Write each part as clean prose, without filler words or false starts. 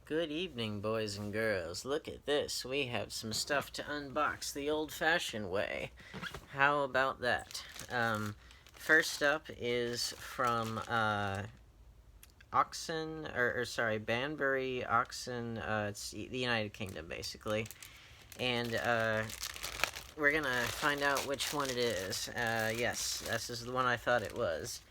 Good evening, boys and girls. Look at this. We have some stuff to unbox the old-fashioned way. How about that? First up is from Banbury Oxen. It's the United Kingdom, basically. And we're gonna find out which one it is. Yes, this is the one I thought it was.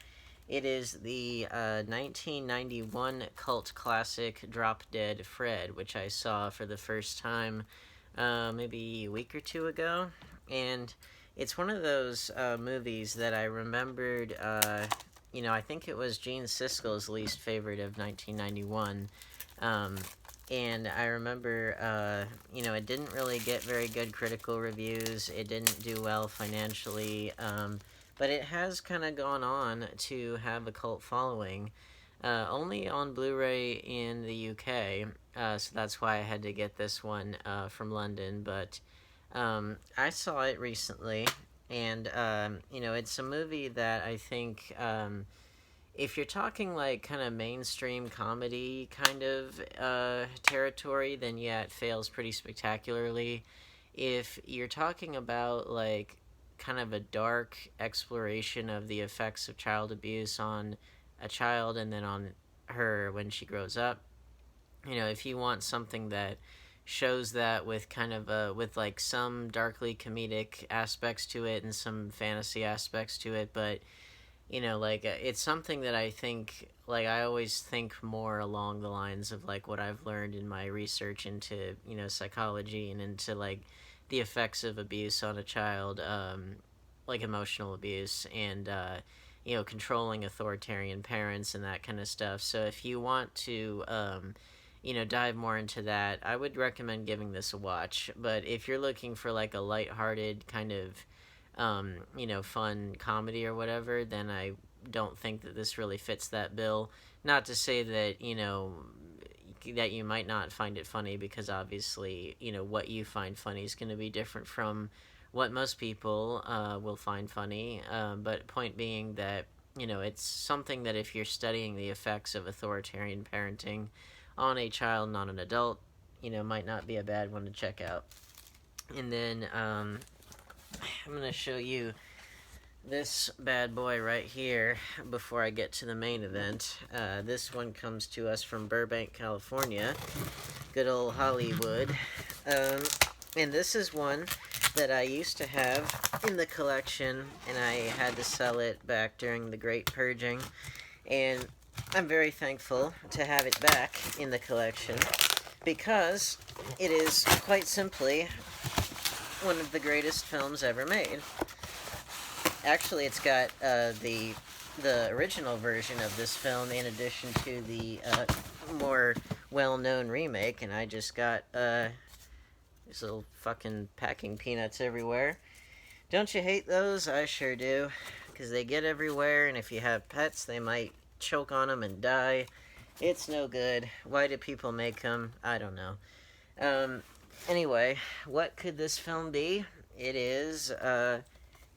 It is the 1991 cult classic Drop Dead Fred, which I saw for the first time maybe a week or two ago. And it's one of those movies that I remembered, I think it was Gene Siskel's least favorite of 1991. And I remember, it didn't really get very good critical reviews. It didn't do well financially. But it has kind of gone on to have a cult following, only on Blu-ray in the UK, so that's why I had to get this one from London, but I saw it recently, and, it's a movie that I think, if you're talking, like, kind of mainstream comedy kind of territory, then yeah, it fails pretty spectacularly. If you're talking about, like, kind of a dark exploration of the effects of child abuse on a child and then on her when she grows up. If you want something that shows that with kind of with like some darkly comedic aspects to it and some fantasy aspects to it, but it's something that I think, like, I always think more along the lines of like what I've learned in my research into psychology and into like the effects of abuse on a child, like emotional abuse and controlling authoritarian parents and that kind of stuff. So if you want to dive more into that, I would recommend giving this a watch. But if you're looking for like a lighthearted kind of fun comedy or whatever, then I don't think that this really fits that bill. Not to say that, that you might not find it funny, because obviously, what you find funny is going to be different from what most people will find funny. But point being that, it's something that if you're studying the effects of authoritarian parenting on a child, not an adult, might not be a bad one to check out. And then I'm going to show you this bad boy right here before I get to the main event. This one comes to us from Burbank, California. Good old Hollywood. And this is one that I used to have in the collection, and I had to sell it back during the Great Purging. And I'm very thankful to have it back in the collection, because it is quite simply one of the greatest films ever made. Actually, it's got the original version of this film in addition to the more well-known remake, and I just got these little fucking packing peanuts everywhere. Don't you hate those? I sure do, because they get everywhere, and if you have pets, they might choke on them and die. It's no good. Why do people make them? I don't know. Anyway, what could this film be? It is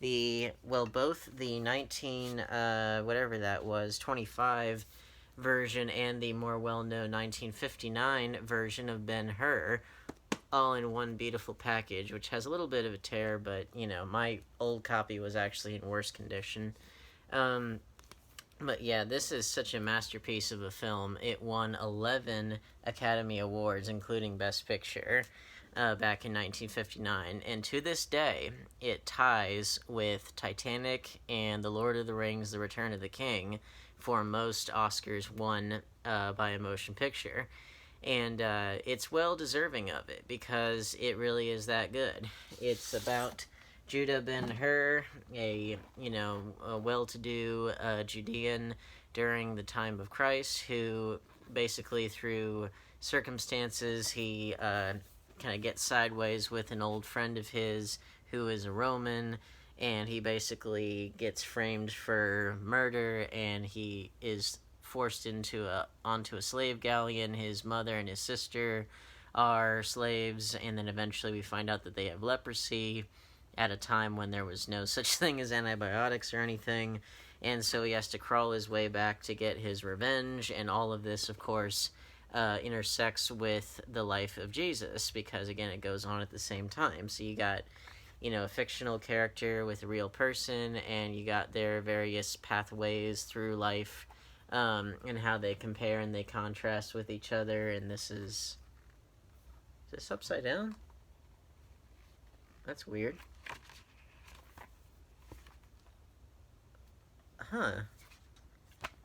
both the 25 version and the more well-known 1959 version of Ben-Hur, all in one beautiful package, which has a little bit of a tear, but, my old copy was actually in worse condition. But yeah, this is such a masterpiece of a film. It won 11 Academy Awards, including Best Picture, back in 1959, and to this day, it ties with Titanic and The Lord of the Rings: The Return of the King for most Oscars won by a motion picture. And it's well deserving of it, because it really is that good. It's about Judah Ben-Hur, a well-to-do Judean during the time of Christ, who basically through circumstances he kind of gets sideways with an old friend of his who is a Roman, and he basically gets framed for murder, and he is forced onto a slave galleon. His mother and his sister are slaves, and then eventually we find out that they have leprosy at a time when there was no such thing as antibiotics or anything, and so he has to crawl his way back to get his revenge, and all of this, of course, intersects with the life of Jesus, because again, it goes on at the same time. So you got, a fictional character with a real person, and you got their various pathways through life, and how they compare and they contrast with each other. And is this upside down? That's weird. Huh.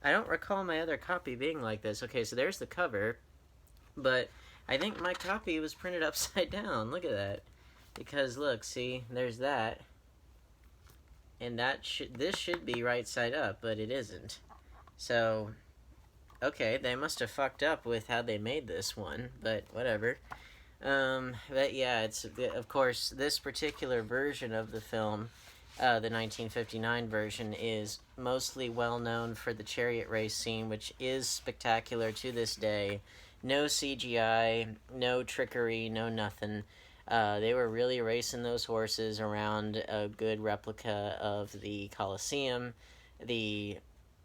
I don't recall my other copy being like this. Okay, so there's the cover, but I think my copy was printed upside down. Look at that. Because look, see, there's that. And this should be right side up, but it isn't. So, okay, they must have fucked up with how they made this one, but whatever. But yeah, it's, of course, this particular version of the film, the 1959 version, is mostly well known for the chariot race scene, which is spectacular to this day. No CGI, no trickery, no nothing. They were really racing those horses around a good replica of the Colosseum.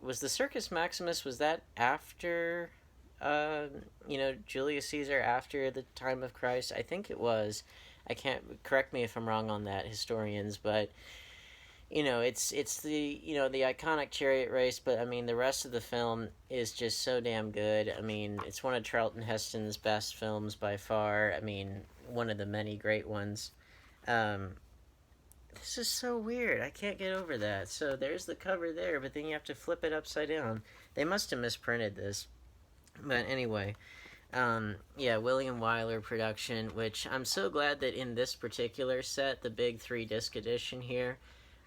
Was the Circus Maximus, was that after, Julius Caesar, after the time of Christ? I think it was. I can't, correct me if I'm wrong on that, historians, but it's the the iconic chariot race, but I mean the rest of the film is just so damn good. I mean, it's one of Charlton Heston's best films by far. I mean, one of the many great ones. This is so weird. I can't get over that. So there's the cover there, but then you have to flip it upside down. They must have misprinted this. But anyway, William Wyler production, which I'm so glad that in this particular set, the big 3-disc edition here,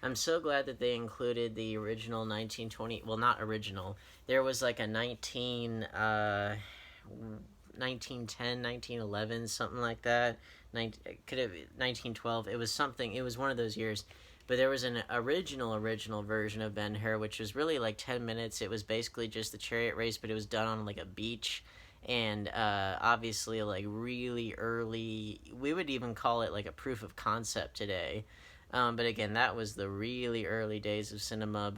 I'm so glad that they included the original 1920... Well, not original. There was like a 1910, 1911, something like that. Could have 1912. It was something. It was one of those years. But there was an original version of Ben-Hur, which was really like 10 minutes. It was basically just the chariot race, but it was done on like a beach. And obviously like really early, we would even call it like a proof of concept today. But again, that was the really early days of cinema.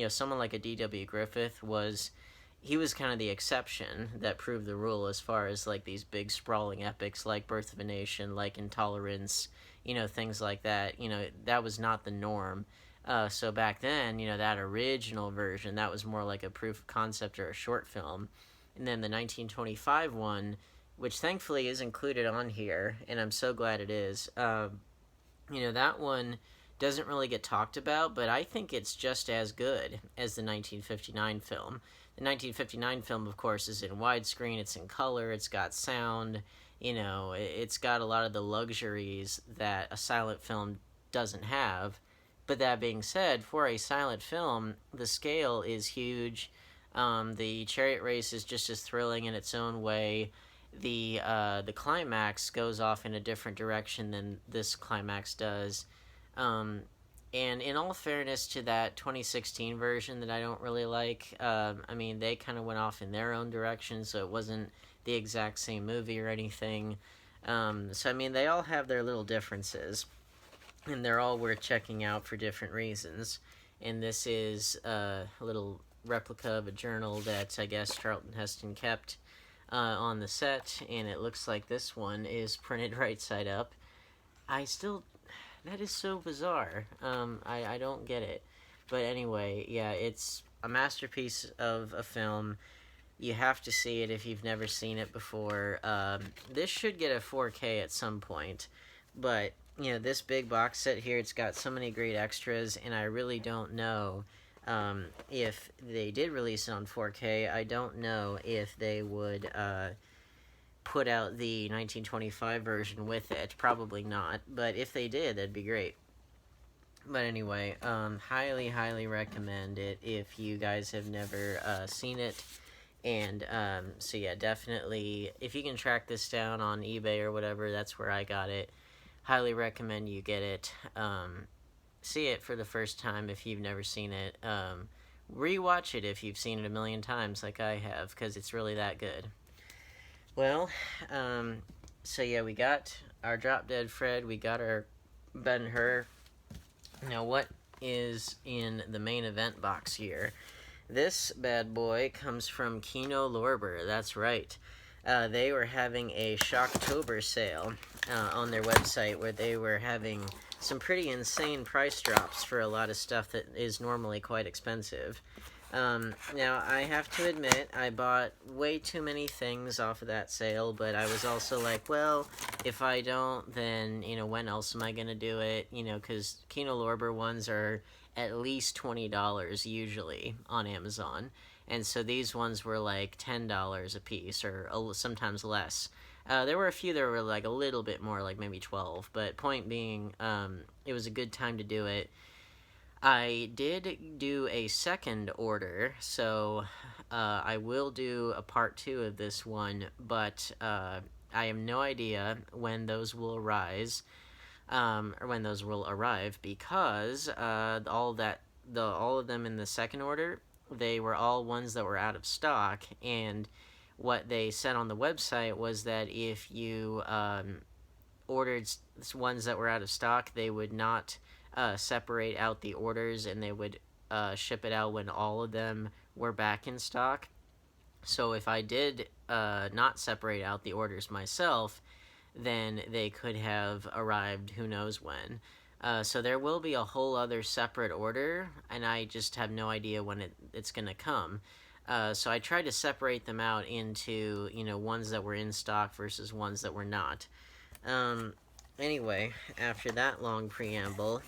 Someone like a D.W. Griffith he was kind of the exception that proved the rule as far as like these big sprawling epics like Birth of a Nation, like Intolerance, things like that. That was not the norm. So back then, that original version, that was more like a proof of concept or a short film. And then the 1925 one, which thankfully is included on here, and I'm so glad it is. That one doesn't really get talked about, but I think it's just as good as the 1959 film. The 1959 film, of course, is in widescreen, it's in color, it's got sound, it's got a lot of the luxuries that a silent film doesn't have. But that being said, for a silent film, the scale is huge. The chariot race is just as thrilling in its own way. The climax goes off in a different direction than this climax does. And in all fairness to that 2016 version that I don't really like, they kind of went off in their own direction, so it wasn't the exact same movie or anything. They all have their little differences, and they're all worth checking out for different reasons. And this is a little replica of a journal that I guess Charlton Heston kept on the set, and it looks like this one is printed right side up. That is so bizarre. I don't get it. But anyway, yeah, it's a masterpiece of a film. You have to see it if you've never seen it before. This should get a 4K at some point. But, this big box set here, it's got so many great extras, and I really don't know if they did release it on 4K. I don't know if they would put out the 1925 version with it. Probably not, but if they did, that'd be great. But anyway, highly recommend it if you guys have never seen it. And definitely, if you can track this down on eBay or whatever, that's where I got it. Highly recommend you get it. See it for the first time if you've never seen it. Rewatch it if you've seen it a million times like I have, because it's really that good. Well, we got our Drop Dead Fred, we got our Ben-Hur. Now, what is in the main event box here? This bad boy comes from Kino-Lorber, that's right. They were having a Shocktober sale on their website where they were having some pretty insane price drops for a lot of stuff that is normally quite expensive. Now, I have to admit, I bought way too many things off of that sale, but I was also like, well, if I don't, then, when else am I going to do it? Because Kino-Lorber ones are at least $20 usually on Amazon. And so these ones were like $10 a piece, or sometimes less. There were a few that were like a little bit more, like maybe 12. But point being, it was a good time to do it. I did do a second order, so I will do a part 2 of this one, but I have no idea when those will arise, or when those will arrive, because all of them in the second order, they were all ones that were out of stock, and what they said on the website was that if you ordered ones that were out of stock, they would not separate out the orders, and they would ship it out when all of them were back in stock. So if I did not separate out the orders myself, then they could have arrived who knows when. So there will be a whole other separate order, and I just have no idea when it's going to come. So I tried to separate them out into, ones that were in stock versus ones that were not. Anyway, after that long preamble,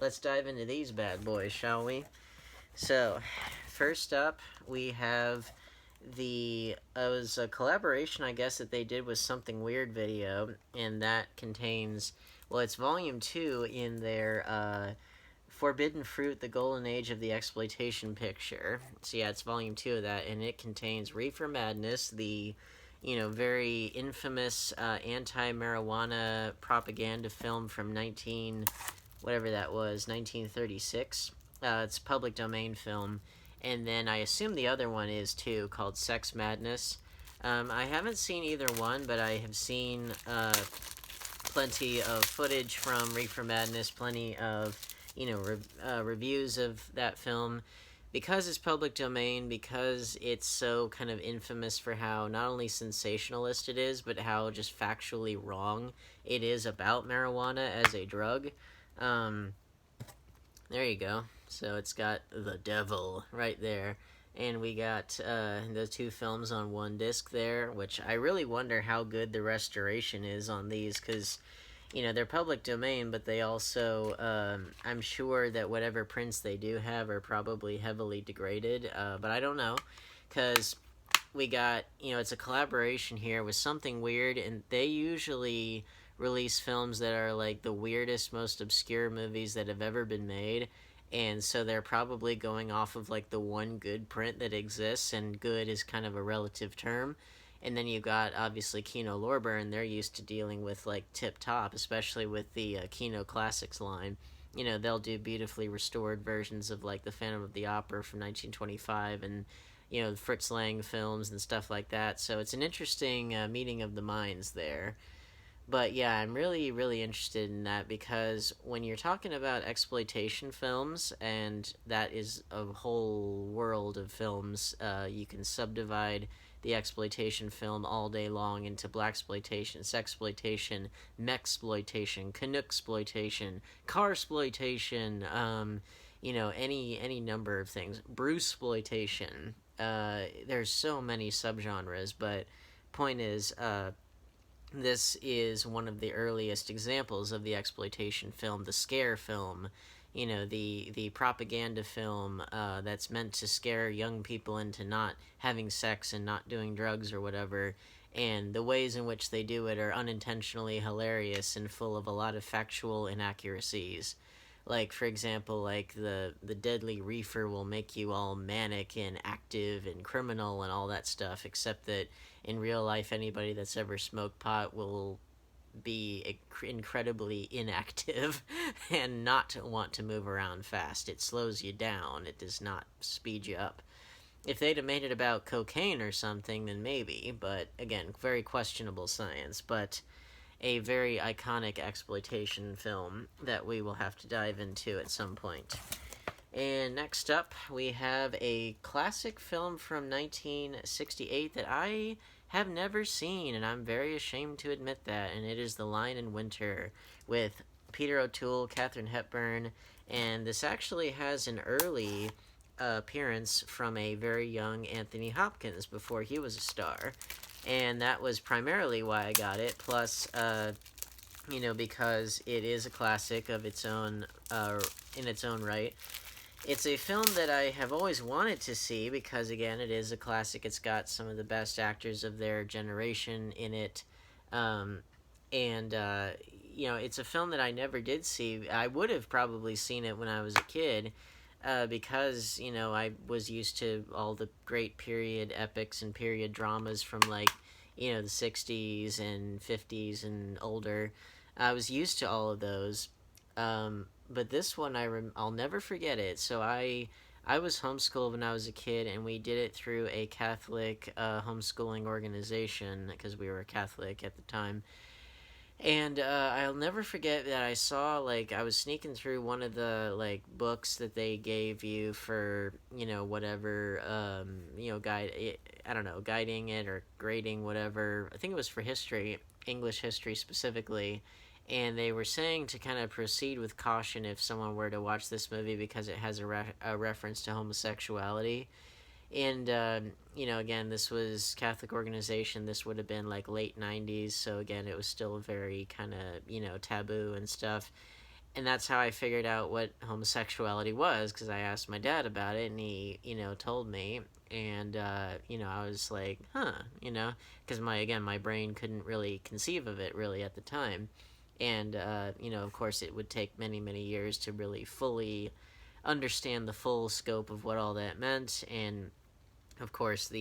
let's dive into these bad boys, shall we? So, first up, we have it was a collaboration, I guess, that they did with Something Weird Video, and that contains, well, it's volume 2 in their Forbidden Fruit, The Golden Age of the Exploitation Picture. So yeah, it's volume 2 of that, and it contains Reefer Madness, the very infamous anti-marijuana propaganda film from 1936. It's a public domain film. And then I assume the other one is too, called Sex Madness. I haven't seen either one, but I have seen plenty of footage from Reefer Madness, plenty of reviews of that film. Because it's public domain, because it's so kind of infamous for how not only sensationalist it is, but how just factually wrong it is about marijuana as a drug. There you go. So it's got the devil right there. And we got the two films on one disc there, which I really wonder how good the restoration is on these, because they're public domain, but they also, I'm sure that whatever prints they do have are probably heavily degraded, but I don't know, because we got, it's a collaboration here with Something Weird, and they usually release films that are, like, the weirdest, most obscure movies that have ever been made, and so they're probably going off of, like, the one good print that exists, and good is kind of a relative term. And then you got, obviously, Kino-Lorber, and they're used to dealing with, like, tip-top, especially with the Kino Classics line. They'll do beautifully restored versions of, like, The Phantom of the Opera from 1925 and, Fritz Lang films and stuff like that. So it's an interesting meeting of the minds there. But, yeah, I'm really, really interested in that, because when you're talking about exploitation films, and that is a whole world of films, you can subdivide the exploitation film all day long into blaxploitation, sexploitation, mexploitation, canucksploitation, carsploitation, any number of things. Bruceploitation. There's so many subgenres, but point is, this is one of the earliest examples of the exploitation film, the scare film, the propaganda film that's meant to scare young people into not having sex and not doing drugs or whatever, and the ways in which they do it are unintentionally hilarious and full of a lot of factual inaccuracies. Like, for example, like the deadly reefer will make you all manic and active and criminal and all that stuff, except that in real life anybody that's ever smoked pot will be incredibly inactive and not want to move around fast. It slows you down. It does not speed you up. If they'd have made it about cocaine or something, then maybe, but again, very questionable science, but a very iconic exploitation film that we will have to dive into at some point. And next up, we have a classic film from 1968 that I have never seen, and I'm very ashamed to admit that, and it is The Lion in Winter with Peter O'Toole, Katharine Hepburn, and this actually has an early appearance from a very young Anthony Hopkins before he was a star. And that was primarily why I got it, plus, because it is a classic of its own, in its own right. It's a film that I have always wanted to see because, again, it is a classic. It's got some of the best actors of their generation in it. Um, and, it's a film that I never did see. I would have probably seen it when I was a kid because, I was used to all the great period epics and period dramas from, the 60s and 50s and older. I was used to all of those. But this one I'll never forget it. So I was homeschooled when I was a kid, and we did it through a Catholic homeschooling organization because we were Catholic at the time. And I'll never forget that I saw I was sneaking through one of the books that they gave you for whatever guide, I don't know, guiding it or grading whatever. I think it was for history, English history specifically, and they were saying to kind of proceed with caution if someone were to watch this movie because it has a reference to homosexuality. And again, this was Catholic organization. This would have been late 90s, so again, it was still very kind of taboo and stuff. And that's how I figured out what homosexuality was, because I asked my dad about it, and he told me. And I was like, huh, because my brain couldn't really conceive of it really at the time. And of course, it would take many years to really fully understand the full scope of what all that meant. And of course,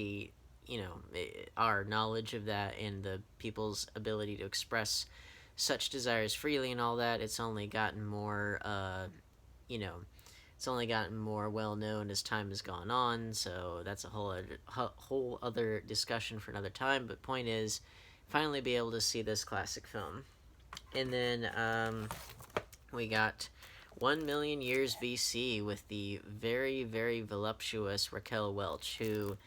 our knowledge of that and the people's ability to express such desires freely and all that, it's only gotten more well known as time has gone on. So that's a whole other discussion for another time. But point is, finally be able to see this classic film. And then we got 1 million years BC with the very, very voluptuous Raquel Welch, who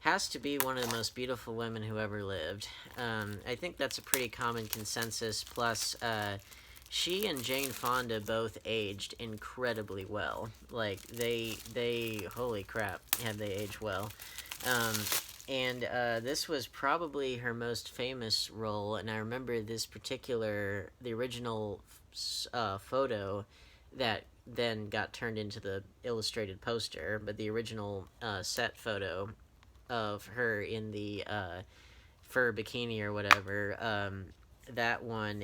has to be one of the most beautiful women who ever lived. I think that's a pretty common consensus. Plus, she and Jane Fonda both aged incredibly well. They holy crap, have they aged well. And this was probably her most famous role, and I remember the original photo that then got turned into the illustrated poster, but the original set photo of her in the fur bikini or whatever, that one,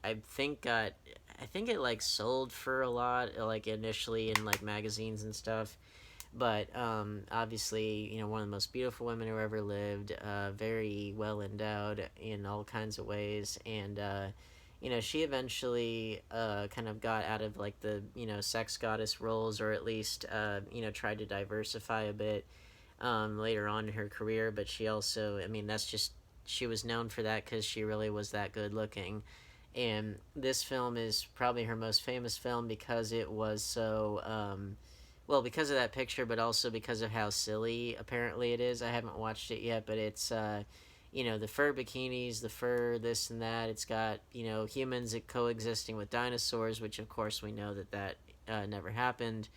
I think it sold for a lot, initially in magazines and stuff. But obviously, one of the most beautiful women who ever lived, very well endowed in all kinds of ways. And she eventually kind of got out of the sex goddess roles, or at least tried to diversify a bit later on in her career. But she also, she was known for that because she really was that good looking. And this film is probably her most famous film because it was so because of that picture, but also because of how silly apparently it is. I haven't watched it yet, but it's the fur bikinis, the fur this and that. It's got humans coexisting with dinosaurs, which of course we know that never happened.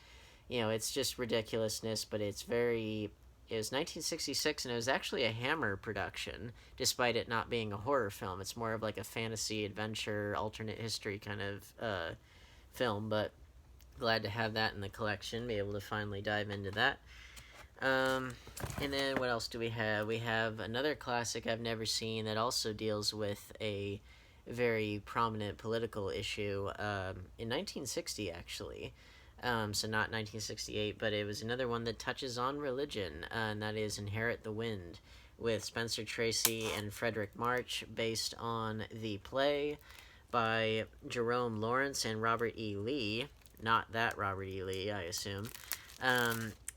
It's just ridiculousness, but it was 1966, and it was actually a Hammer production, despite it not being a horror film. It's more of a fantasy, adventure, alternate history kind of film, but glad to have that in the collection, be able to finally dive into that. And then what else do we have? We have another classic I've never seen that also deals with a very prominent political issue in 1960, actually. So not 1968, but it was another one that touches on religion, and that is Inherit the Wind, with Spencer Tracy and Frederick March, based on the play by Jerome Lawrence and Robert E. Lee. Not that Robert E. Lee, I assume.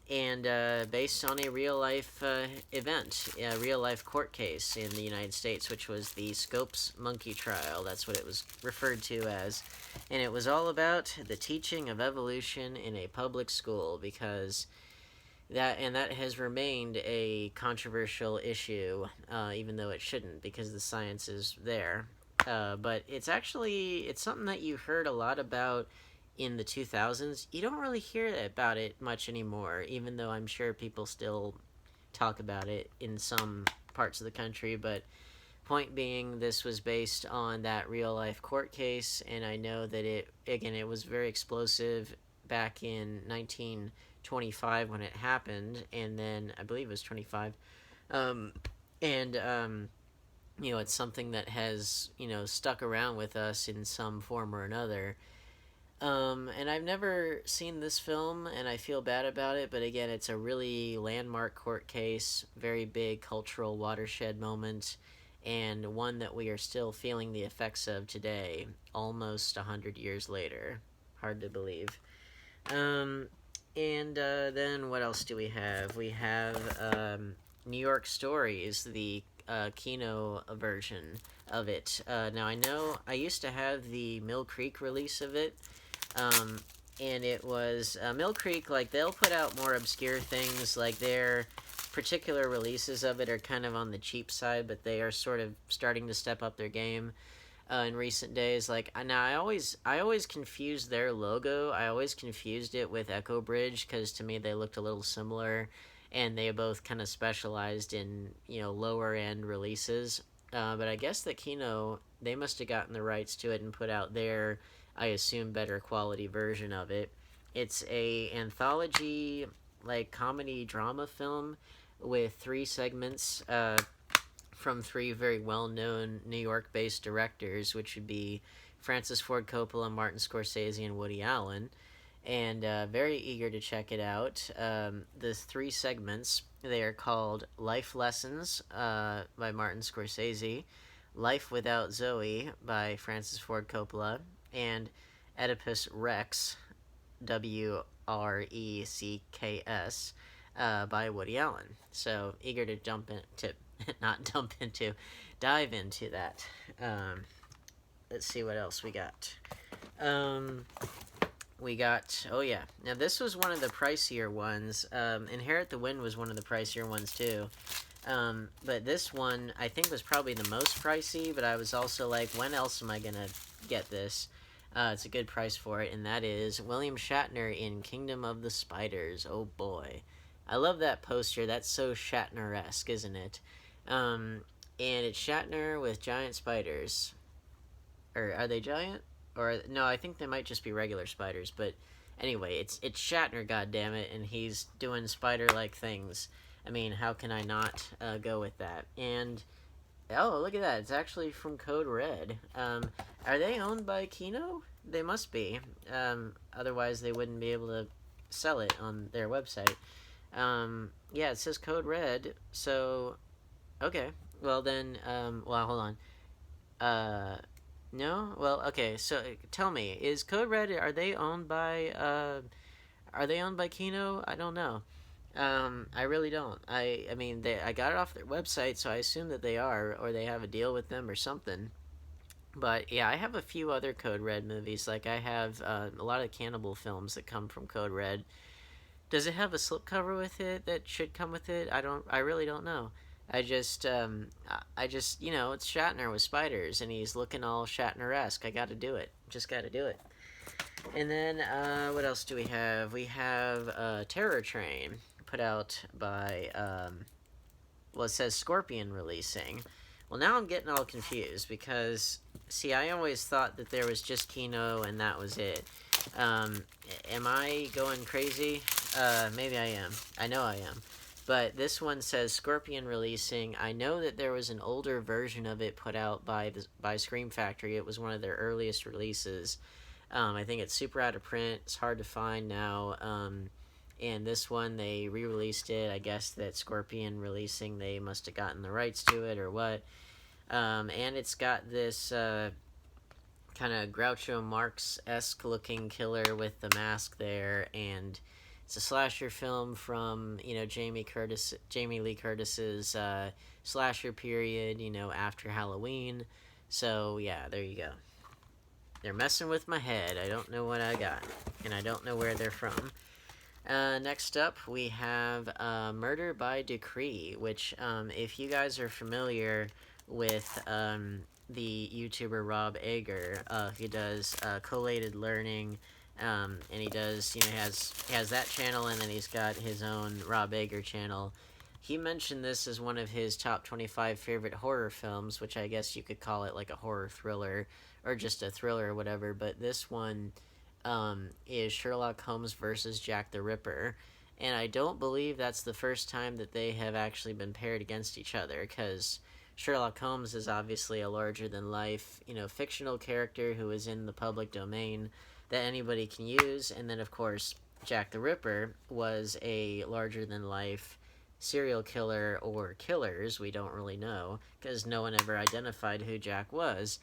and based on a real life event, a real life court case in the United States, which was the Scopes monkey trial. That's what it was referred to as. And it was all about the teaching of evolution in a public school, because that has remained a controversial issue, even though it shouldn't, because the science is there. But it's something that you heard a lot about in the 2000s. You don't really hear about it much anymore, even though I'm sure people still talk about it in some parts of the country. But point being, this was based on that real life court case, and I know that it was very explosive back in 1925 when it happened, and then I believe it was 25. And it's something that has, stuck around with us in some form or another. And I've never seen this film, and I feel bad about it, but again, it's a really landmark court case, very big cultural watershed moment, and one that we are still feeling the effects of today, almost 100 years later. Hard to believe. Then what else do we have? We have New York Stories, the Kino version of it. Now, I know I used to have the Mill Creek release of it, and it was Mill Creek. Like, they'll put out more obscure things. Like, their particular releases of it are kind of on the cheap side, but they are sort of starting to step up their game in recent days. Like, now I always confused their logo. I always confused it with Echo Bridge, because to me they looked a little similar, and they both kind of specialized in lower end releases. But I guess that Kino, they must have gotten the rights to it and put out their, I assume, better quality version of it. It's a anthology, like, comedy drama film with 3 segments from 3 very well-known New York-based directors, which would be Francis Ford Coppola, Martin Scorsese, and Woody Allen. And very eager to check it out. The 3 segments, they are called Life Lessons by Martin Scorsese, Life Without Zoe by Francis Ford Coppola, and Oedipus Rex, Wrecks, by Woody Allen. So eager to dive into that. Let's see what else we got. Now this was one of the pricier ones. Inherit the Wind was one of the pricier ones too. But this one I think was probably the most pricey, but I was also like, when else am I gonna get this? It's a good price for it, and that is William Shatner in Kingdom of the Spiders. Oh boy. I love that poster. That's so Shatner-esque, isn't it? And it's Shatner with giant spiders. Or are they giant? Or no, I think they might just be regular spiders. But anyway, it's Shatner, goddammit, and he's doing spider-like things. I mean, how can I not go with that? And oh, look at that! It's actually from Code Red. Are they owned by Kino? They must be. Otherwise, they wouldn't be able to sell it on their website. Yeah, it says Code Red. So, okay. Well then, hold on. No? Well, okay, so tell me, is Code Red, are they owned by Kino? I don't know. I really don't. I mean, I got it off their website, so I assume that they are, or they have a deal with them or something. But yeah, I have a few other Code Red movies. Like, I have a lot of cannibal films that come from Code Red. Does it have a slipcover with it that should come with it? I really don't know. I just, it's Shatner with spiders, and he's looking all Shatner-esque. I gotta do it. Just gotta do it. And then, what else do we have? We have, Terror Train, put out by, it says Scorpion releasing. Well, now I'm getting all confused, because, see, I always thought that there was just Kino and that was it. Am I going crazy? Maybe I am. I know I am. But this one says Scorpion releasing. I know that there was an older version of it put out by Scream Factory. It was one of their earliest releases. I think it's super out of print. It's hard to find now. And this one, they re-released it. I guess that Scorpion releasing, they must have gotten the rights to it or what. And it's got this kind of Groucho Marx-esque looking killer with the mask there, and It's a slasher film from Jamie Lee Curtis's slasher period. After Halloween. So yeah, there you go. They're messing with my head. I don't know what I got, and I don't know where they're from. Next up, we have Murder by Decree, which, if you guys are familiar with the YouTuber Rob Ager, who does collated learning, and he does, he has that channel, and then he's got his own Rob Ager channel. He mentioned this as one of his top 25 favorite horror films, which I guess you could call it like a horror thriller, or just a thriller or whatever, but this one is Sherlock Holmes versus Jack the Ripper. And I don't believe that's the first time that they have actually been paired against each other, because Sherlock Holmes is obviously a larger-than-life, fictional character who is in the public domain that anybody can use. And then, of course, Jack the Ripper was a larger-than-life serial killer or killers. We don't really know, because no one ever identified who Jack was.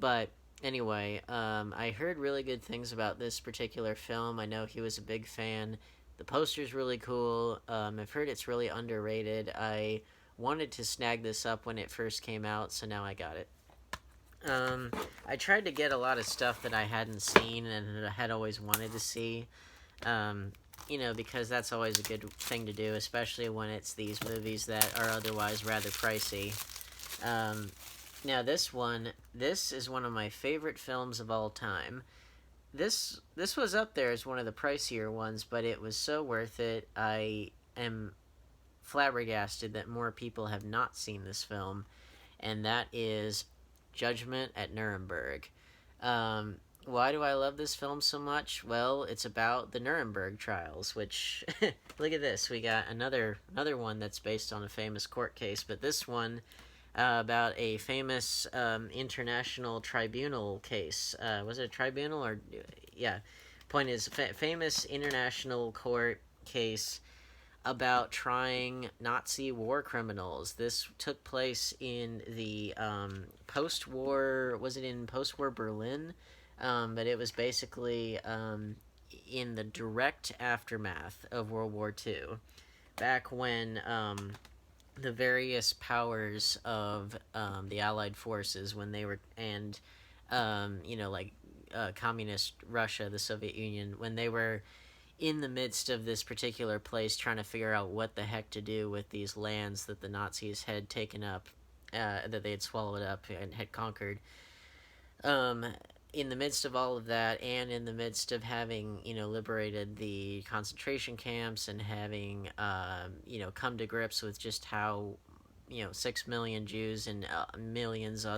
But anyway, I heard really good things about this particular film. I know he was a big fan. The poster's really cool. I've heard it's really underrated. I wanted to snag this up when it first came out, so now I got it. I tried to get a lot of stuff that I hadn't seen and had always wanted to see. Because that's always a good thing to do, especially when it's these movies that are otherwise rather pricey. Now this is one of my favorite films of all time. This was up there as one of the pricier ones, but it was so worth it. I am flabbergasted that more people have not seen this film, and that is Judgment at Nuremberg. Why do I love this film so much? Well, it's about the Nuremberg trials, which, look at this, we got another one that's based on a famous court case, but this one about a famous international tribunal case. Was it a tribunal or... Yeah. Point is, famous international court case about trying Nazi war criminals. This took place in the post-war... Was it in post-war Berlin? But it was basically in the direct aftermath of World War II. Back when... the various powers of the Allied forces, when they were, and communist Russia, the Soviet Union, when they were in the midst of this particular place trying to figure out what the heck to do with these lands that the Nazis had taken up, that they had swallowed up and had conquered. In the midst of all of that, and in the midst of having, liberated the concentration camps and having, come to grips with just how, 6 million Jews and millions of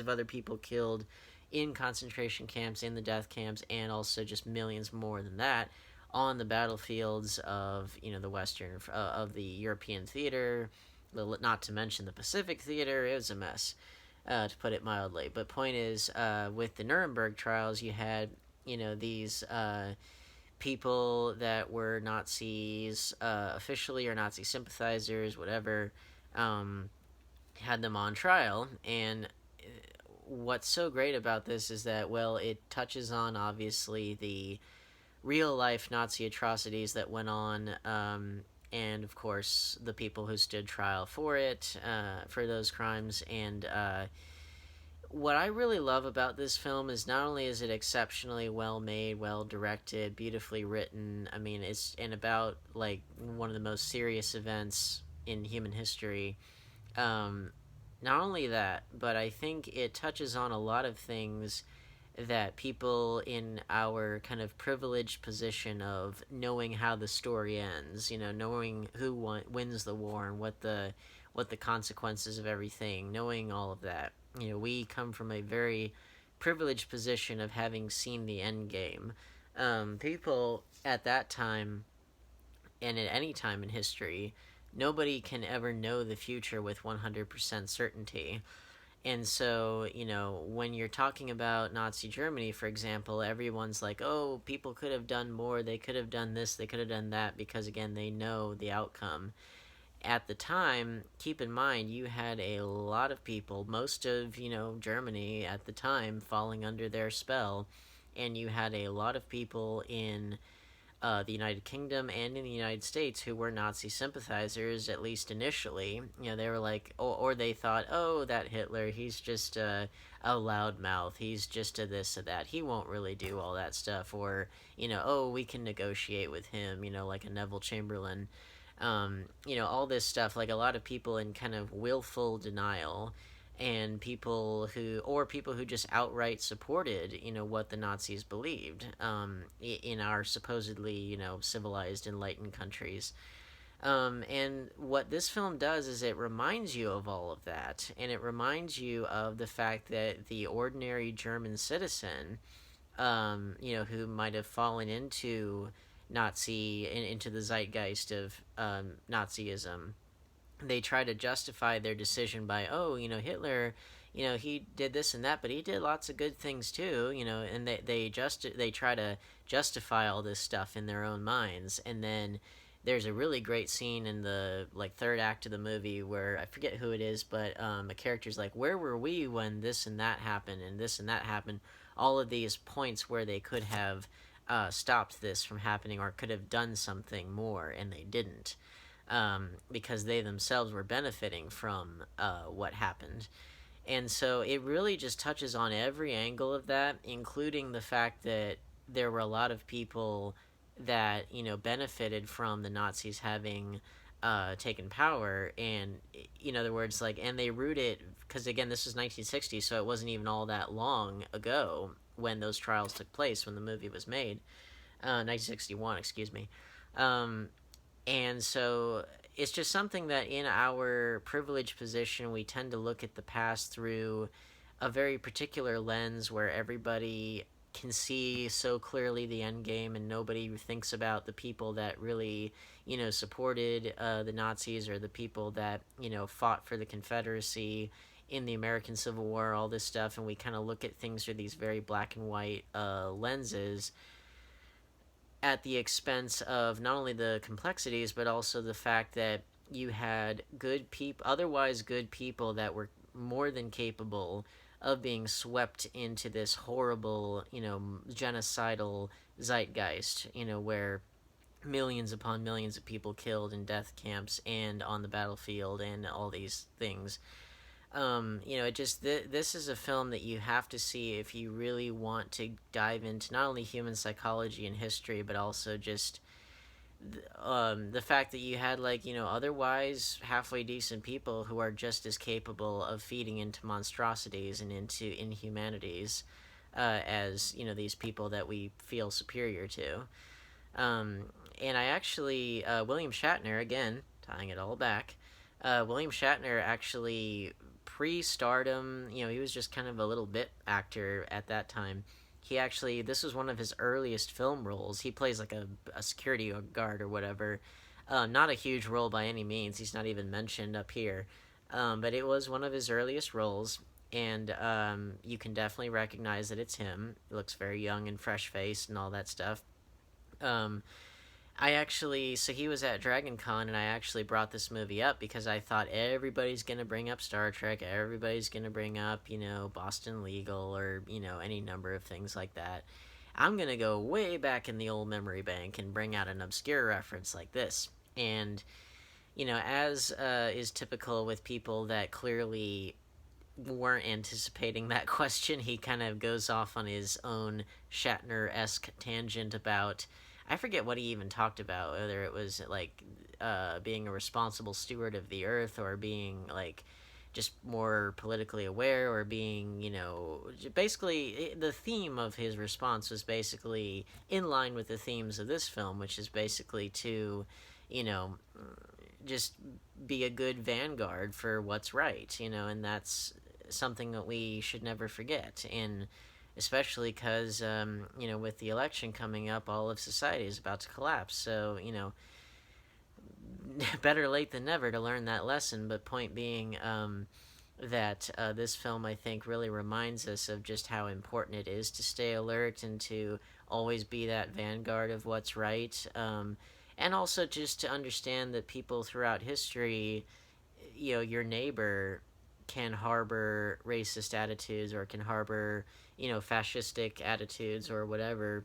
other people killed in concentration camps, in the death camps, and also just millions more than that on the battlefields of, the Western, of the European theater, not to mention the Pacific theater. It was a mess. To put it mildly. But point is, with the Nuremberg trials, you had, these people that were Nazis officially, or Nazi sympathizers, whatever, had them on trial. And what's so great about this is that, well, it touches on, obviously, the real-life Nazi atrocities that went on, and of course the people who stood trial for it, for those crimes. And what I really love about this film is not only is it exceptionally well made, well directed, beautifully written, I mean, it's about like one of the most serious events in human history. Not only that, but I think it touches on a lot of things that people in our kind of privileged position of knowing how the story ends, knowing who wins the war and what the consequences of everything, knowing all of that. We come from a very privileged position of having seen the end game. People at that time, and at any time in history, nobody can ever know the future with 100% certainty. And so, when you're talking about Nazi Germany, for example, everyone's like, oh, people could have done more, they could have done this, they could have done that, because, again, they know the outcome. At the time, keep in mind, you had a lot of people, most of, Germany at the time, falling under their spell, and you had a lot of people in the United Kingdom and in the United States who were Nazi sympathizers, at least initially. They were like, or they thought, oh, that Hitler, he's just a loudmouth. He's just a this or that. He won't really do all that stuff. Or, oh, we can negotiate with him, like a Neville Chamberlain. All this stuff, like a lot of people in kind of willful denial, and people who just outright supported what the Nazis believed, in our supposedly civilized, enlightened countries. And what this film does is it reminds you of all of that, and it reminds you of the fact that the ordinary German citizen, who might have fallen into into the zeitgeist of Nazism, they try to justify their decision by, oh, Hitler, he did this and that, but he did lots of good things too, and they try to justify all this stuff in their own minds. And then there's a really great scene in the third act of the movie where I forget who it is, but a character's like, where were we when this and that happened and this and that happened? All of these points where they could have stopped this from happening or could have done something more, and they didn't, because they themselves were benefiting from what happened. And so it really just touches on every angle of that, including the fact that there were a lot of people that benefited from the Nazis having taken power. And in other words, and they rooted, because again, this was 1960, so it wasn't even all that long ago when those trials took place, when the movie was made. 1961, excuse me. And so it's just something that in our privileged position, we tend to look at the past through a very particular lens where everybody can see so clearly the end game, and nobody thinks about the people that really, supported the Nazis, or the people that, fought for the Confederacy in the American Civil War, all this stuff. And we kind of look at things through these very black and white lenses, at the expense of not only the complexities, but also the fact that you had otherwise good people that were more than capable of being swept into this horrible, genocidal zeitgeist, where millions upon millions of people killed in death camps and on the battlefield and all these things. This is a film that you have to see if you really want to dive into not only human psychology and history, but also just the fact that you had otherwise halfway decent people who are just as capable of feeding into monstrosities and into inhumanities as these people that we feel superior to. And I actually, William Shatner, again tying it all back, William Shatner actually, pre-stardom, he was just kind of a little bit actor at that time. This was one of his earliest film roles. He plays like a security guard or whatever. Not a huge role by any means. He's not even mentioned up here. But it was one of his earliest roles, and you can definitely recognize that it's him. He looks very young and fresh-faced and all that stuff. So he was at Dragon Con, and I actually brought this movie up because I thought everybody's going to bring up Star Trek, everybody's going to bring up, Boston Legal, or, any number of things like that. I'm going to go way back in the old memory bank and bring out an obscure reference like this. And, as is typical with people that clearly weren't anticipating that question, he kind of goes off on his own Shatner-esque tangent about, I forget what he even talked about, whether it was being a responsible steward of the earth, or being just more politically aware, or being, basically the theme of his response was basically in line with the themes of this film, which is basically to, just be a good vanguard for what's right, and that's something that we should never forget. And especially because, with the election coming up, all of society is about to collapse. So, better late than never to learn that lesson. But point being, that this film, I think, really reminds us of just how important it is to stay alert and to always be that vanguard of what's right. And also just to understand that people throughout history, your neighbor can harbor racist attitudes, or can harbor, fascistic attitudes or whatever.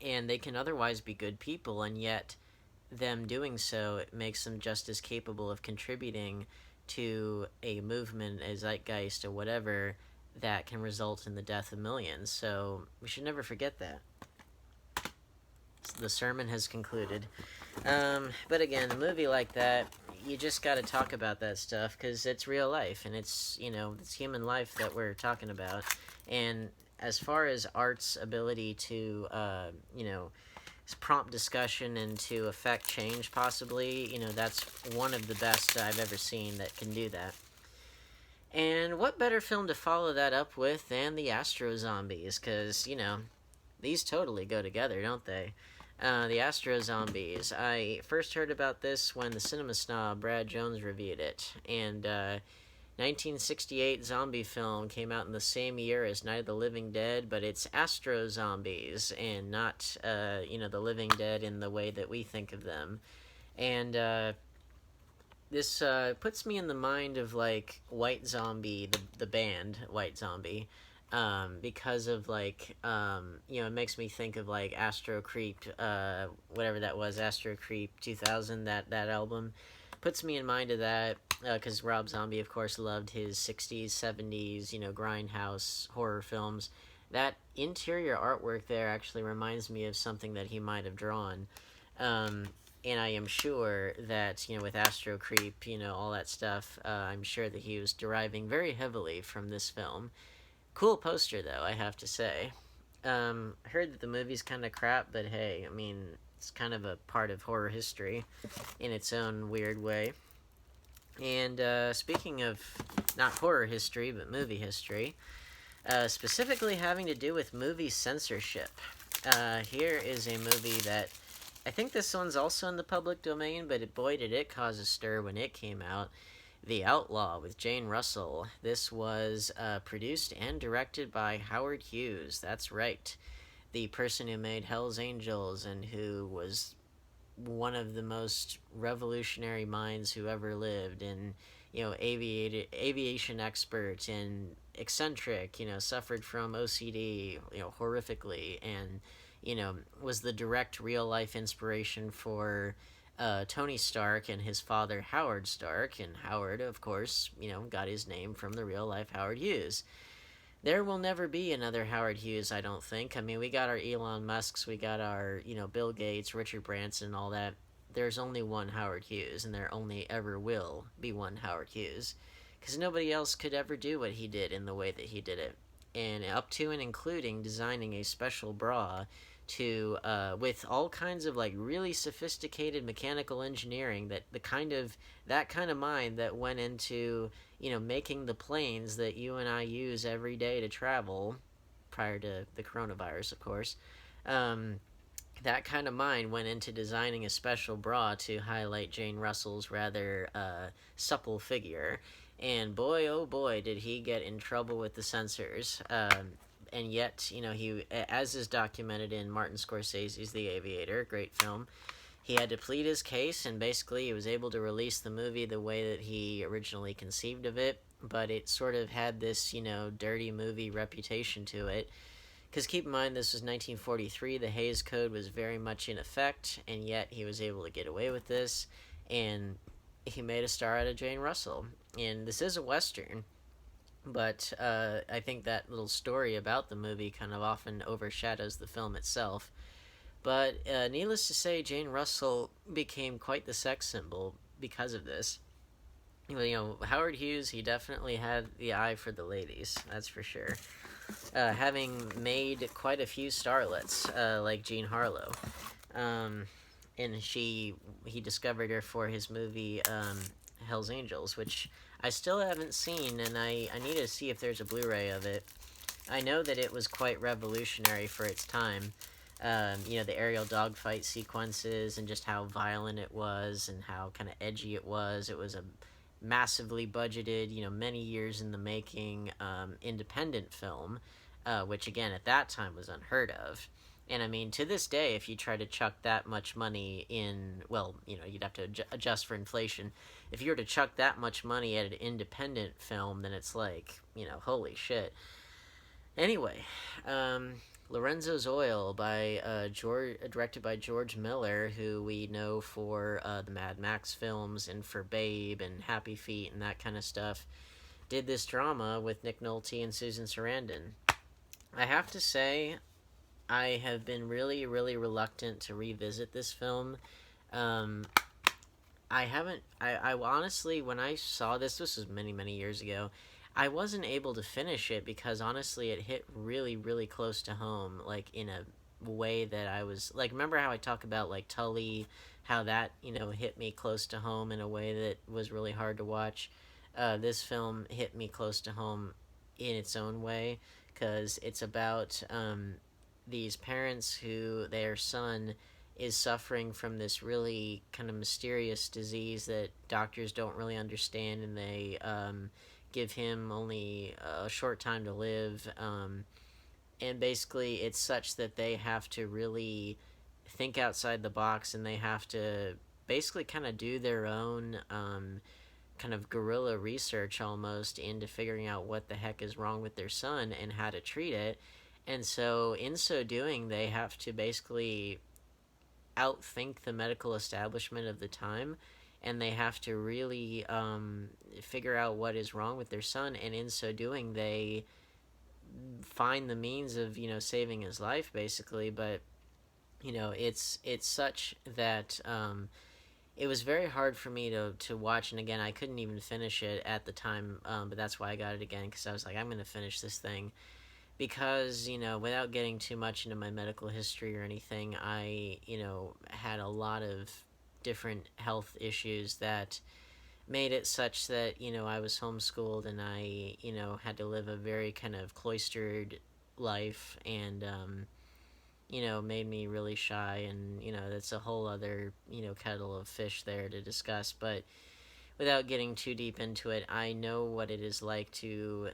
and they can otherwise be good people, and yet them doing so, it makes them just as capable of contributing to a movement, a zeitgeist, or whatever that can result in the death of millions. So we should never forget that. The sermon has concluded. But again, a movie like that, you just got to talk about that stuff because it's real life, and it's, it's human life that we're talking about. And as far as art's ability to, prompt discussion and to affect change, possibly, that's one of the best I've ever seen that can do that. And what better film to follow that up with than the Astro Zombies? Because, these totally go together, don't they? The Astro Zombies. I first heard about this when the cinema snob Brad Jones reviewed it. And 1968 zombie film came out in the same year as Night of the Living Dead, but it's Astro Zombies and not, the Living Dead in the way that we think of them. And this puts me in the mind of, like, White Zombie, the band White Zombie. Because of, like, it makes me think of, like, Astro Creep, whatever that was, Astro Creep 2000, that album. Puts me in mind of that, because Rob Zombie, of course, loved his 60s, 70s, grindhouse horror films. That interior artwork there actually reminds me of something that he might have drawn. And I am sure that, with Astro Creep, all that stuff, I'm sure that he was deriving very heavily from this film. Cool poster, though, I have to say. Heard that the movie's kind of crap, but hey, I mean, it's kind of a part of horror history in its own weird way. And speaking of not horror history, but movie history, specifically having to do with movie censorship. Here is a movie that I think this one's also in the public domain, but boy, did it cause a stir when it came out. The Outlaw with Jane Russell. This was produced and directed by Howard Hughes. That's right. The person who made Hell's Angels and who was one of the most revolutionary minds who ever lived, and, aviation expert and eccentric, suffered from OCD, horrifically, and, was the direct real life inspiration for Tony Stark and his father Howard Stark, and Howard, of course, got his name from the real life Howard Hughes. There will never be another Howard Hughes, I don't think. I mean, we got our Elon Musks, we got our, Bill Gates, Richard Branson, all that. There's only one Howard Hughes, and there only ever will be one Howard Hughes. Because nobody else could ever do what he did in the way that he did it. And up to and including designing a special bra to with all kinds of, like, really sophisticated mechanical engineering, that kind of mind that went into, making the planes that you and I use every day to travel, prior to the coronavirus, of course. That kind of mind went into designing a special bra to highlight Jane Russell's rather supple figure. And boy, oh boy, did he get in trouble with the censors. And yet, he, as is documented in Martin Scorsese's The Aviator, great film, he had to plead his case, and basically he was able to release the movie the way that he originally conceived of it, but it sort of had this, dirty movie reputation to it. Because keep in mind, this was 1943, the Hays Code was very much in effect, and yet he was able to get away with this, and he made a star out of Jane Russell. And this is a Western, but I think that little story about the movie kind of often overshadows the film itself. But needless to say, Jane Russell became quite the sex symbol because of this. Howard Hughes, he definitely had the eye for the ladies, that's for sure. Having made quite a few starlets, like Jean Harlow. And he discovered her for his movie Hell's Angels, which I still haven't seen, and I need to see if there's a Blu-ray of it. I know that it was quite revolutionary for its time. The aerial dogfight sequences and just how violent it was and how kind of edgy it was. It was a massively budgeted, many years in the making independent film, which again at that time was unheard of. And I mean, to this day, if you try to chuck that much money in, well, you'd have to adjust for inflation. If you were to chuck that much money at an independent film, then it's like, holy shit. Anyway, Lorenzo's Oil by directed by George Miller, who we know for the Mad Max films and for Babe and Happy Feet and that kind of stuff, did this drama with Nick Nolte and Susan Sarandon. I have to say, I have been really, really reluctant to revisit this film. Um, I haven't. I honestly, when I saw this was many, many years ago. I wasn't able to finish it because honestly, it hit really, really close to home, like in a way that I was like. Remember how I talk about like Tully, how that hit me close to home in a way that was really hard to watch. This film hit me close to home in its own way because it's about these parents who their son is suffering from this really kind of mysterious disease that doctors don't really understand, and they give him only a short time to live. And basically, it's such that they have to really think outside the box, and they have to basically kind of do their own kind of guerrilla research almost into figuring out what the heck is wrong with their son and how to treat it. And so, in so doing, they have to basically outthink the medical establishment of the time, and they have to really figure out what is wrong with their son, and in so doing they find the means of saving his life basically. But it's such that it was very hard for me to watch, and again I couldn't even finish it at the time, but that's why I got it again, because I was like, I'm going to finish this thing, because without getting too much into my medical history or anything, I had a lot of different health issues that made it such that I was homeschooled, and I had to live a very kind of cloistered life, and made me really shy, and that's a whole other kettle of fish there to discuss. But without getting too deep into it, I know what it is like to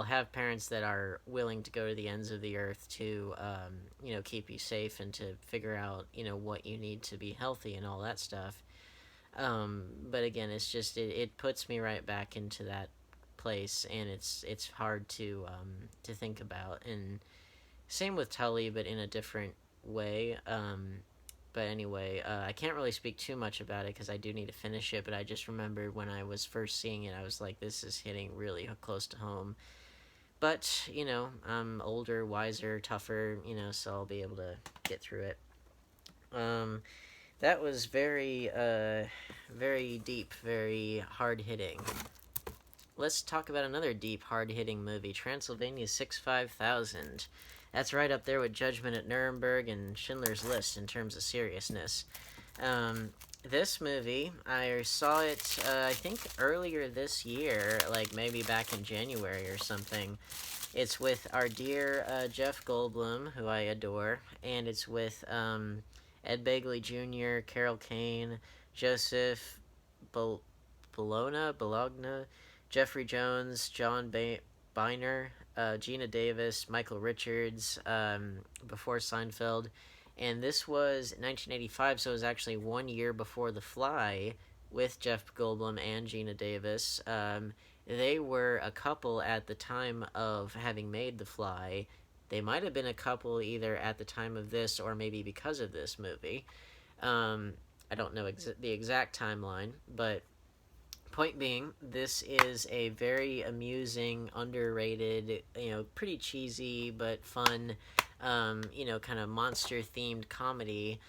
have parents that are willing to go to the ends of the earth to keep you safe and to figure out what you need to be healthy and all that stuff. But again, it's just it puts me right back into that place, and it's hard to think about. And same with Tully, but in a different way. But anyway, I can't really speak too much about it because I do need to finish it. But I just remembered when I was first seeing it, I was like, this is hitting really close to home. But I'm older, wiser, tougher, so I'll be able to get through it. That was very, very deep, very hard hitting. Let's talk about another deep, hard hitting movie, Transylvania 65000. That's right up there with Judgment at Nuremberg and Schindler's List in terms of seriousness. This movie, I saw it, I think earlier this year, like maybe back in January or something. It's with our dear Jeff Goldblum, who I adore, and it's with Ed Begley Jr., Carol Kane, Joseph Bologna, Jeffrey Jones, John Biner, Gina Davis, Michael Richards, before Seinfeld. And this was 1985, so it was actually 1 year before The Fly with Jeff Goldblum and Gina Davis. They were a couple at the time of having made The Fly. They might have been a couple either at the time of this or maybe because of this movie. I don't know the exact timeline, but point being, this is a very amusing, underrated, pretty cheesy but fun, kind of monster-themed comedy.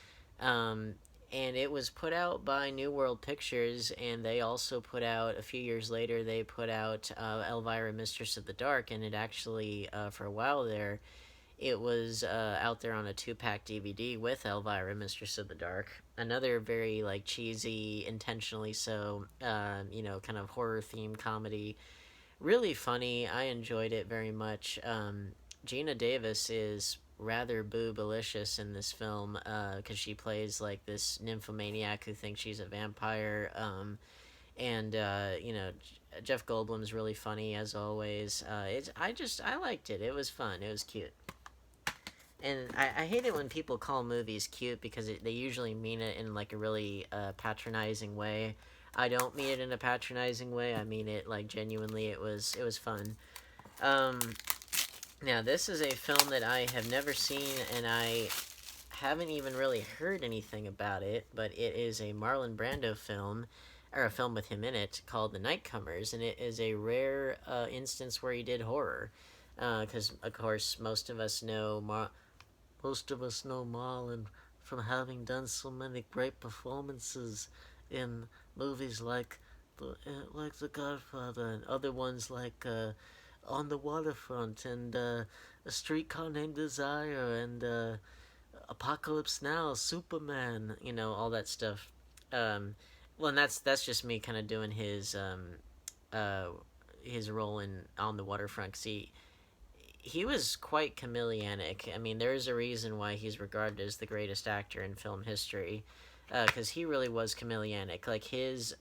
And it was put out by New World Pictures, and they also put out, a few years later, they put out Elvira, Mistress of the Dark, and it actually, for a while there, it was out there on a 2-pack DVD with Elvira, Mistress of the Dark. Another very, cheesy, intentionally so, kind of horror-themed comedy. Really funny. I enjoyed it very much. Gina Davis is rather boobalicious in this film because she plays, this nymphomaniac who thinks she's a vampire. And Jeff Goldblum's really funny, as always. I liked it. It was fun. It was cute. And I hate it when people call movies cute because they usually mean it in a really patronizing way. I don't mean it in a patronizing way. I mean it genuinely. It was fun. Now, this is a film that I have never seen, and I haven't even really heard anything about it, but it is a Marlon Brando film, or a film with him in it, called The Nightcomers, and it is a rare instance where he did horror. Because, of course, most of us know Marlon from having done so many great performances in movies like The Godfather and other ones like On the Waterfront and A Streetcar Named Desire and Apocalypse Now, Superman, all that stuff. Um, well, and that's just me kind of doing uh, his role in On the Waterfront. 'Cause he was quite chameleonic. I mean, there is a reason why he's regarded as the greatest actor in film history, because he really was chameleonic. Like his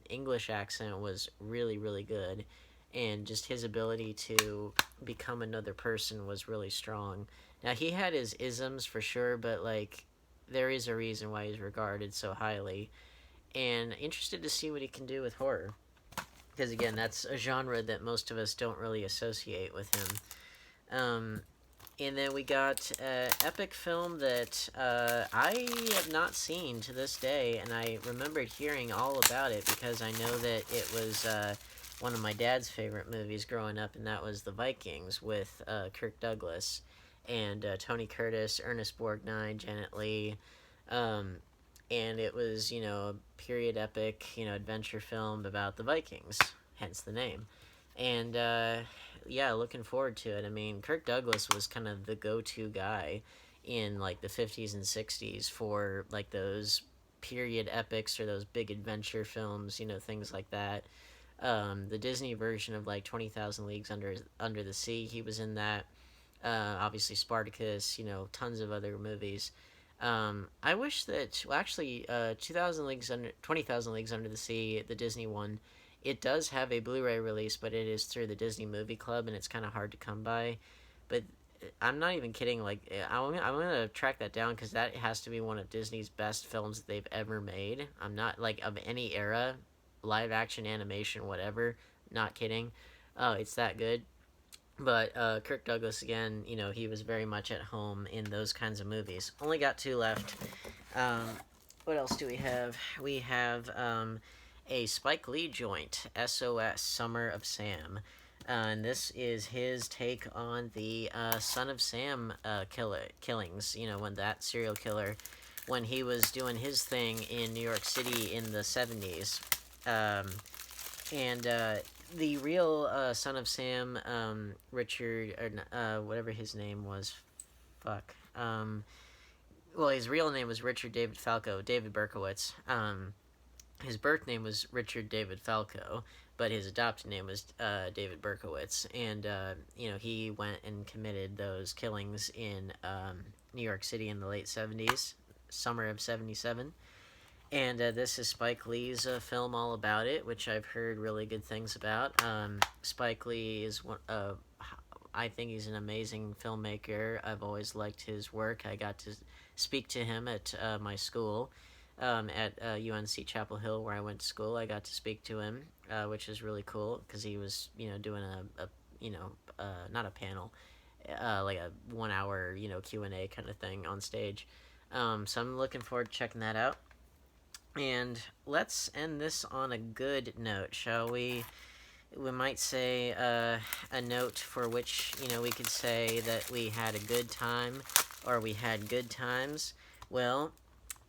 English accent was really, really good, and just his ability to become another person was really strong. Now he had his isms for sure, but like there is a reason why he's regarded so highly. And interested to see what he can do with horror, because again, that's a genre that most of us don't really associate with him. Um, and then we got an epic film that I have not seen to this day, and I remembered hearing all about it because I know that it was one of my dad's favorite movies growing up, and that was The Vikings with Kirk Douglas and Tony Curtis, Ernest Borgnine, Janet Leigh. Um, and it was, a period epic, adventure film about the Vikings, hence the name. And yeah, looking forward to it. I mean, Kirk Douglas was kind of the go-to guy in like the 50s and 60s for like those period epics or those big adventure films, things like that. The Disney version of like 20,000 Leagues Under the Sea, he was in that. Obviously Spartacus, tons of other movies. I wish that, well, actually, 20,000 Leagues Under the Sea, the Disney one, it does have a Blu-ray release, but it is through the Disney Movie Club, and it's kind of hard to come by. But I'm not even kidding. Like, I'm gonna track that down because that has to be one of Disney's best films that they've ever made. I'm not like of any era, live action, animation, whatever. Not kidding. It's that good. But Kirk Douglas again, he was very much at home in those kinds of movies. Only got two left. Um, what else do we have? We have a Spike Lee joint, SOS, Summer of Sam. And this is his take on the Son of Sam killings. When that serial killer, when he was doing his thing in New York City in the 70s. And the real Son of Sam, Richard, or whatever his name was, fuck. Well, his real name was Richard David Falco, David Berkowitz. His birth name was Richard David Falco, but his adopted name was David Berkowitz. And, he went and committed those killings in New York City in the late 70s, summer of 77. And this is Spike Lee's film all about it, which I've heard really good things about. Spike Lee is one. I think he's an amazing filmmaker. I've always liked his work. I got to speak to him at my school, at UNC Chapel Hill, where I went to school. I got to speak to him, which is really cool because he was, doing not a panel, like a 1 hour, Q&A kind of thing on stage. So I'm looking forward to checking that out. And let's end this on a good note, shall we? We might say a note for which, we could say that we had a good time or we had good times. Well,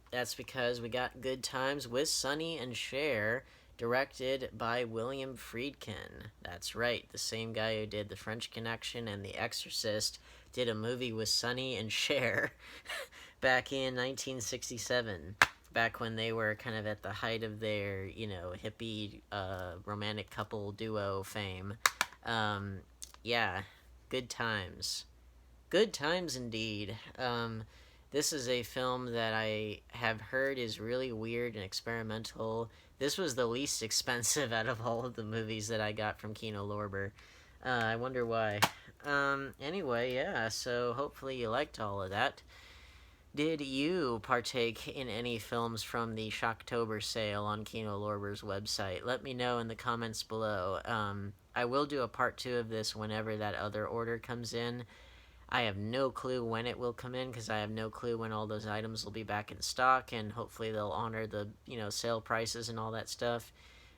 that's because we got Good Times with Sonny and Cher, directed by William Friedkin. That's right, the same guy who did The French Connection and The Exorcist did a movie with Sonny and Cher back in 1967. Back when they were kind of at the height of their, hippie romantic couple duo fame. Yeah, good times. Good times indeed. This is a film that I have heard is really weird and experimental. This was the least expensive out of all of the movies that I got from Kino-Lorber. I wonder why. Anyway, yeah, so hopefully you liked all of that. Did you partake in any films from the Shocktober sale on Kino-Lorber's website? Let me know in the comments below. I will do a part 2 of this whenever that other order comes in. I have no clue when it will come in because I have no clue when all those items will be back in stock, and hopefully they'll honor the sale prices and all that stuff.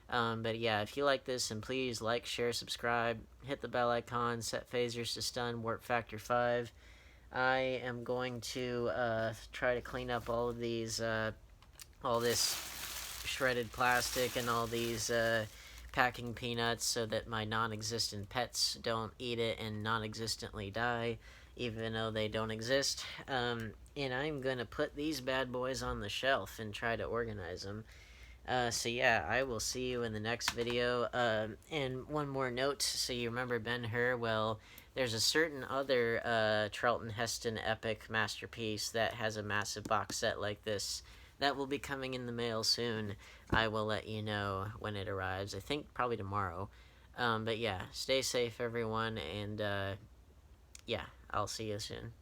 But yeah, if you like this, then please like, share, subscribe, hit the bell icon, set phasers to stun, warp factor 5. I am going to try to clean up all of these, all this shredded plastic and all these packing peanuts so that my non-existent pets don't eat it and non-existently die, even though they don't exist. And I'm going to put these bad boys on the shelf and try to organize them. So yeah, I will see you in the next video. And one more note, so you remember Ben-Hur, well, there's a certain other Charlton Heston epic masterpiece that has a massive box set like this that will be coming in the mail soon. I will let you know when it arrives. I think probably tomorrow. But yeah, stay safe everyone, and yeah, I'll see you soon.